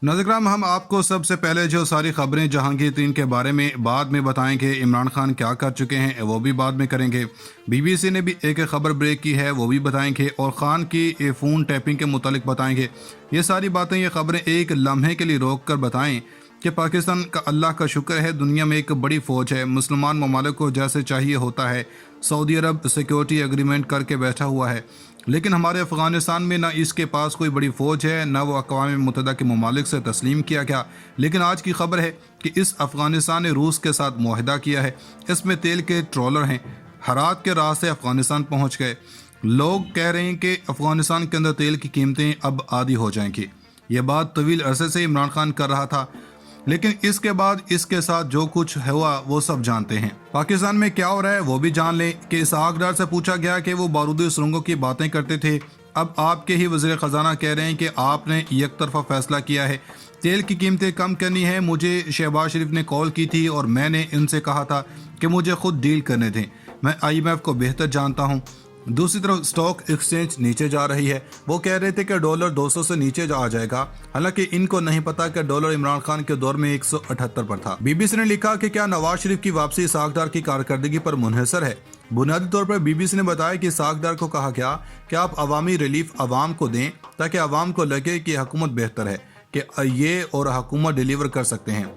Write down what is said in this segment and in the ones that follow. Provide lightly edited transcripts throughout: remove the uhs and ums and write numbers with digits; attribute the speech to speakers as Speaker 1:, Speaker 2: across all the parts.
Speaker 1: नाज़रीन, हम आपको सबसे पहले जो सारी खबरें जहांगीर तरीन के बारे में बाद में बताएंगे। इमरान खान क्या कर चुके हैं वो भी बाद में करेंगे। बीबीसी ने भी एक खबर ब्रेक की है वो भी बताएंगे, और ख़ान की फ़ोन टैपिंग के मुतालिक बताएंगे। ये सारी बातें, ये खबरें एक लम्हे के लिए रोक कर बताएं कि पाकिस्तान का अल्लाह का शुक्र है दुनिया में एक बड़ी फ़ौज है। मुसलमान ममालिक को जैसे चाहिए होता है। सऊदी अरब सिक्योरिटी एग्रीमेंट करके बैठा हुआ है, लेकिन हमारे अफ़गानिस्तान में ना इसके पास कोई बड़ी फ़ौज है, ना वो अक़वाम मुत्तहिदा के ममालिक से तस्लीम किया गया। लेकिन आज की खबर है कि इस अफ़गानिस्तान ने रूस के साथ मुआहिदा किया है। इसमें तेल के ट्रॉलर हैं, हरात के रास्ते अफ़गानिस्तान पहुँच गए। लोग कह रहे हैं कि अफ़गानिस्तान के अंदर तेल की कीमतें अब आधी हो जाएंगी। ये बात तवील अरसे से इमरान खान कर रहा था, लेकिन इसके बाद इसके साथ जो कुछ हुआ वो सब जानते हैं। पाकिस्तान में क्या हो रहा है वो भी जान लें कि इसहाक डार से पूछा गया कि वो बारूदी सुरंगों की बातें करते थे। अब आपके ही वज़ीर ख़जाना कह रहे हैं कि आपने एक तरफा फैसला किया है, तेल की कीमतें कम करनी है। मुझे शहबाज शरीफ ने कॉल की थी और मैंने इनसे कहा था कि मुझे खुद डील करने दें। मैं IMF को बेहतर जानता हूँ। दूसरी तरफ स्टॉक एक्सचेंज नीचे जा रही है। वो कह रहे थे कि डॉलर 200 से नीचे आ जाएगा, हालांकि इनको नहीं पता कि डॉलर इमरान खान के दौर में 178 पर था। बीबीसी ने लिखा कि क्या नवाज शरीफ की वापसी इसहाक डार की कारकर्दगी पर मुनहसर है। बुनियादी तौर पर बीबीसी ने बताया कि इसहाक डार को कहा गया कि आप अवामी रिलीफ अवाम को दें ताकि अवाम को लगे कि हुकूमत बेहतर है, कि ये और हुकूमत डिलीवर कर सकते हैं,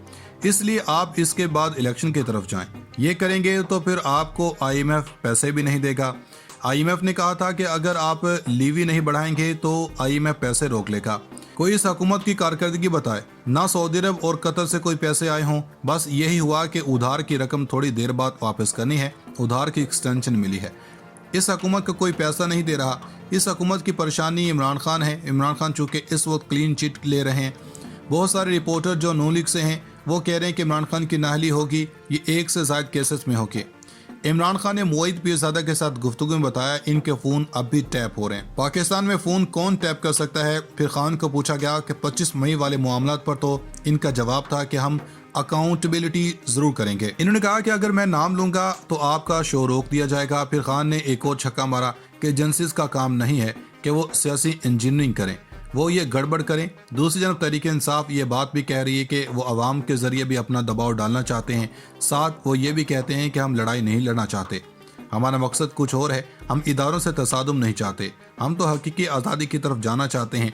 Speaker 1: इसलिए आप इसके बाद इलेक्शन की तरफ जाएं। ये करेंगे तो फिर आपको IMF पैसे भी नहीं देगा। IMF ने कहा था कि अगर आप लीवी नहीं बढ़ाएंगे तो IMF पैसे रोक लेगा। कोई इस हुकूमत की कारकर्दगी बताए। ना सऊदी अरब और कतर से कोई पैसे आए हों, बस यही हुआ कि उधार की रकम थोड़ी देर बाद वापस करनी है, उधार की एक्सटेंशन मिली है। इस हुकूमत का कोई पैसा नहीं दे रहा। इस हुकूमत की परेशानी इमरान खान है। इमरान खान चूँकि इस वक्त क्लीन चिट ले रहे हैं। बहुत सारे रिपोर्टर जो नून लीग से हैं वो कह रहे हैं कि इमरान खान की नाहली होगी, ये 1 से ज़ायद केसेस में होगी। इमरान खान ने मुईद पीरज़ादा के साथ गुफ्तगू में बताया इनके फ़ोन अब भी टैप हो रहे हैं। पाकिस्तान में फ़ोन कौन टैप कर सकता है? फिर खान को पूछा गया कि 25 मई वाले मामलात पर तो इनका जवाब था कि हम अकाउंटेबिलिटी ज़रूर करेंगे। इन्होंने कहा कि अगर मैं नाम लूँगा तो आपका शो रोक दिया जाएगा। फिर खान ने एक और छक्का मारा कि एजेंसीज का काम नहीं है कि वो सियासी इंजीनियरिंग करें, वो ये गड़बड़ करें। दूसरी जानब तहरीक इंसाफ ये बात भी कह रही है कि वो अवाम के ज़रिए भी अपना दबाव डालना चाहते हैं। साथ वो ये भी कहते हैं कि हम लड़ाई नहीं लड़ना चाहते, हमारा मकसद कुछ और है, हम इदारों से तसादुम नहीं चाहते, हम तो हकीकी आज़ादी की तरफ जाना चाहते हैं।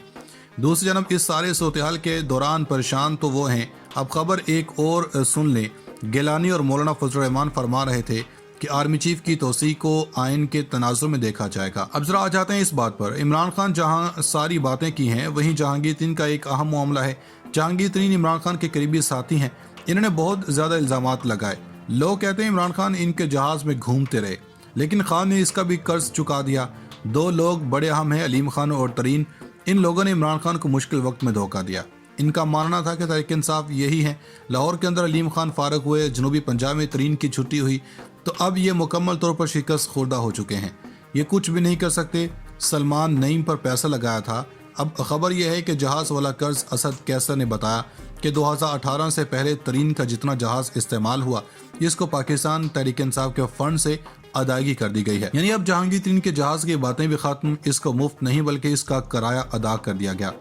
Speaker 1: दूसरी जानब इस सारे सूरत-ए-हाल के दौरान परेशान तो वो हैं। अब खबर एक और सुन लें। गिलानी और मौलाना फजल रहमान फरमा रहे थे कि आर्मी चीफ की तोसी को आइन के तनाजुर में देखा जाएगा। अब जरा आ जाते हैं इस बात पर। इमरान खान जहां सारी बातें की हैं, वहीं जहांगीर तरीन का एक अहम मामला है। जहांगीर तरीन इमरान खान के करीबी साथी हैं। इन्होंने बहुत ज़्यादा इल्ज़ामात लगाए। लोग कहते हैं इमरान खान इनके जहाज़ में घूमते रहे, लेकिन खान ने इसका भी कर्ज चुका दिया। 2 लोग बड़े अहम हैं, अलीम खान और तरीन। इन लोगों ने इमरान खान को मुश्किल वक्त में धोखा दिया। इनका मानना था कि तहरीक इंसाफ यही है। लाहौर के अंदर अलीम खान फारग हुए, जनूबी पंजाब में तरीन की छुट्टी हुई, तो अब ये मुकम्मल तौर पर शिकस्त खुर्दा हो चुके हैं। ये कुछ भी नहीं कर सकते। सलमान नईम पर पैसा लगाया था। अब खबर यह है कि जहाज़ वाला कर्ज असद कैसर ने बताया कि 2018 से पहले तरीन का जितना जहाज़ इस्तेमाल हुआ, इसको पाकिस्तान तहरीक इंसाफ के फंड से अदायगी कर दी गई है। यानी अब जहांगीर तरीन के जहाज़ की बातें भी खत्म, इसको मुफ्त नहीं बल्कि इसका किराया अदा कर दिया गया।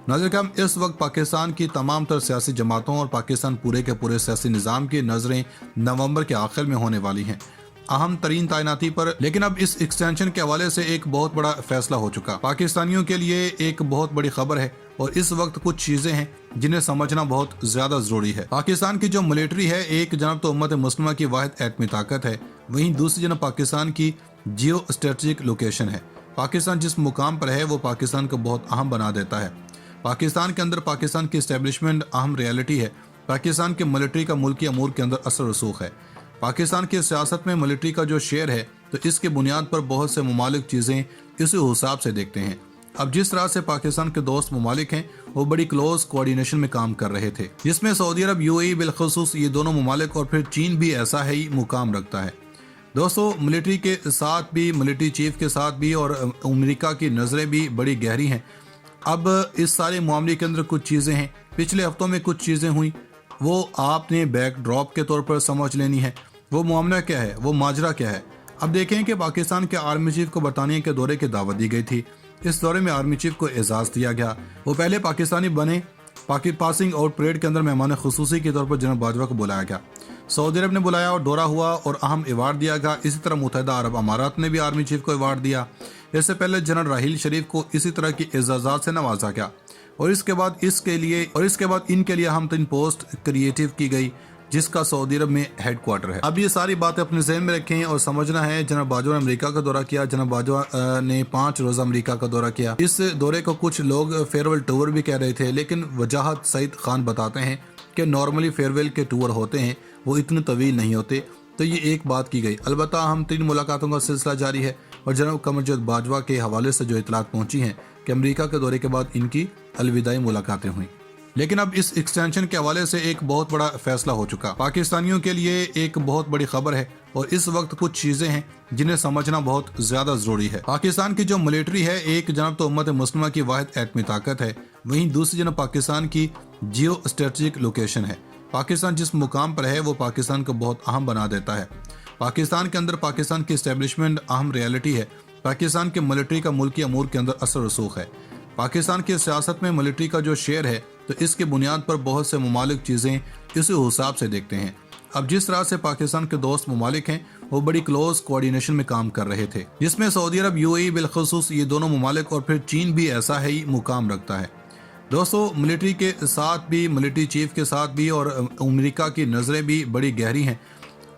Speaker 1: नाज़रीन, इस वक्त पाकिस्तान की तमाम तर सियासी जमातों और पाकिस्तान पूरे के पूरे सियासी निज़ाम की नज़रें नवंबर के आखिर में होने वाली हैं अहम तरीन तैनाती पर। लेकिन अब इस एक्सटेंशन के हवाले से एक बहुत बड़ा फैसला हो चुका। पाकिस्तानियों के लिए एक बहुत बड़ी खबर है, और इस वक्त कुछ चीज़ें हैं जिन्हें समझना बहुत ज़्यादा ज़रूरी है। पाकिस्तान की जो मिलिट्री है, एक जनब तो उम्मत मुस्लिमा की वाहिद एटमी ताकत है, वहीं दूसरी जनब पाकिस्तान की जियो स्ट्रेटजिक लोकेशन है। पाकिस्तान जिस मुकाम पर है वो पाकिस्तान को बहुत अहम बना देता है। पाकिस्तान के अंदर पाकिस्तान की इस्टेब्लिशमेंट अहम रियलिटी है। पाकिस्तान की मिलिट्री का मुल्की अमूर के अंदर असर रसूख है। पाकिस्तान की सियासत में मिलिट्री का जो शेयर है, तो इसके बुनियाद पर बहुत से ममालिक चीज़ें इसी हिसाब से देखते हैं। अब जिस तरह से पाकिस्तान के दोस्त ममालिक हैं वो बड़ी क्लोज कोऑर्डिनेशन में काम कर रहे थे, जिसमें सऊदी अरब, UAE बिलखुसूस ये दोनों ममालिक, और फिर चीन भी ऐसा ही मुकाम रखता है। दोस्तों, मिलिट्री के साथ भी, मिलिट्री चीफ के साथ भी, और अमेरिका की नज़रें भी बड़ी गहरी हैं। अब इस सारे मामले के अंदर कुछ चीज़ें हैं। पिछले हफ्तों में कुछ चीज़ें हुई, वो आपने बैक ड्रॉप के तौर पर समझ लेनी है। वो मामला क्या है, वो माजरा क्या है। अब देखें कि पाकिस्तान के आर्मी चीफ को बरतानिया के दौरे की दावत दी गई थी। इस दौरे में आर्मी चीफ को एजाज़ दिया गया। वो पहले पाकिस्तानी बने पासिंग आउट परेड के अंदर मेहमान खुसूसी के तौर पर जनाब बाजवा को बुलाया गया। सऊदी अरब ने बुलाया और दौरा हुआ और अहम अवार्ड दिया गया। इसी तरह मुत्तहिदा अरब अमारात ने भी आर्मी चीफ को अवार्ड दिया। इससे पहले जनरल राहील शरीफ को इसी तरह की एजाज़ात से नवाजा गया और इसके बाद इनके लिए अहम तरीन पोस्ट क्रिएटिव की गई, जिसका सऊदी अरब में हेडक्वार्टर है। अब ये सारी बातें अपने ज़हन में रखें और समझना है। जनाब बाजवा ने अमेरिका का दौरा किया। जनाब बाजवा ने 5 रोज़ा अमेरिका का दौरा किया। इस दौरे को कुछ लोग फेयरवेल टूर भी कह रहे थे, लेकिन वजाहत सईद खान बताते हैं कि नॉर्मली फेयरवेल के टूर होते हैं, वो इतने तवील नहीं होते। तो ये एक बात की गई। अलबत्ता अहम 3 मुलाकातों का सिलसिला जारी है और जनाब कमरजद बाजवा के हवाले से जो इतलात पहुंची हैं कि अमेरिका के दौरे के बाद इनकी अलविदाई मुलाकातें हुई। लेकिन अब इस एक्सटेंशन के हवाले से एक बहुत बड़ा फैसला हो चुका। पाकिस्तानियों के लिए एक बहुत बड़ी खबर है और इस वक्त कुछ चीज़ें हैं जिन्हें समझना बहुत ज़्यादा ज़रूरी है। पाकिस्तान की जो मिलिट्री है, एक जनाब तो उम्मत मुस्लिमा की वाहिद एटमी ताकत है, वहीं दूसरी जनाब पाकिस्तान की जियो स्ट्रेटजिक लोकेशन है। पाकिस्तान जिस मुकाम पर है वो पाकिस्तान को बहुत अहम बना देता है। पाकिस्तान के अंदर पाकिस्तान की इस्टेब्लिशमेंट अहम रियलिटी है। पाकिस्तान की मिलिट्री का मुल्की अमूर के अंदर असर रसूख है। पाकिस्तान की सियासत में मिलिट्री का जो शेयर है, तो इसकी बुनियाद पर बहुत से ममालिक चीज़ें इसी हिसाब से देखते हैं। अब जिस तरह से पाकिस्तान के दोस्त ममालिक हैं वो बड़ी क्लोज कोऑर्डिनेशन में काम कर रहे थे, जिसमें सऊदी अरब, यूएई बिलखुसूस ये दोनों ममालिक और फिर चीन भी ऐसा ही मुकाम रखता है। दोस्तों, मिलिट्री के साथ भी, मिलिट्री चीफ के साथ भी और अमेरिका की नज़रें भी बड़ी गहरी हैं।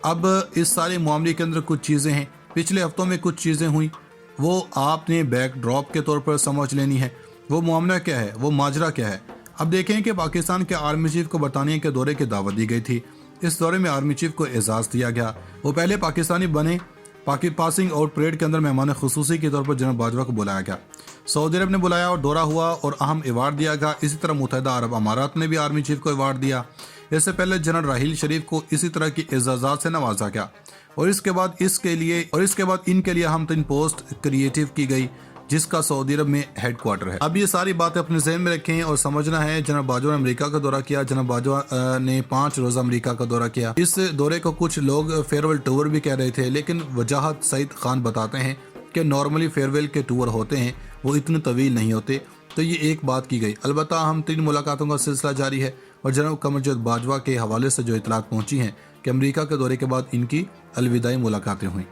Speaker 1: अब इस सारे मामले के अंदर कुछ चीज़ें हैं, पिछले हफ्तों में कुछ चीज़ें हुई, वो आपने बैक ड्रॉप के तौर पर समझ लेनी है। वो मामला क्या है, वो माजरा क्या है। अब देखें कि पाकिस्तान के आर्मी चीफ को बरतानिया के दौरे की दावत दी गई थी। इस दौरे में आर्मी चीफ को एजाज़ दिया गया। वो पहले पाकिस्तानी बने। पासिंग आउट परेड के अंदर मेहमान खुसूसी के तौर पर जनाब बाजवा को बुलाया गया। सऊदी अरब ने बुलाया और दौरा हुआ और अहम अवार्ड दिया गया। इसी तरह मुत्तहिदा अरब अमारात ने भी आर्मी चीफ को अवार्ड दिया। इससे पहले जनरल राहील शरीफ को इसी तरह की एजाज़ात से नवाजा गया और इसके बाद इनके लिए अहम तरीन पोस्ट क्रिएटिव की गई, जिसका सऊदी अरब में हेडक्वार्टर है। अब ये सारी बातें अपने ज़हन में रखें और समझना है। जनाब बाजवा ने अमेरिका का दौरा किया। जनाब बाजवा ने 5 रोज़ा अमेरिका का दौरा किया। इस दौरे को कुछ लोग फेयरवेल टूर भी कह रहे थे, लेकिन वजाहत सईद खान बताते हैं कि नॉर्मली फेयरवेल के टूर होते हैं, वो इतने तवील नहीं होते। तो ये एक बात की गई। अलबत्ता अहम 3 मुलाकातों का सिलसिला जारी है और जनाब कमरजद बाजवा के हवाले से जो इतलात पहुंची हैं कि अमेरिका के दौरे के बाद इनकी अलविदाई मुलाकातें हुई।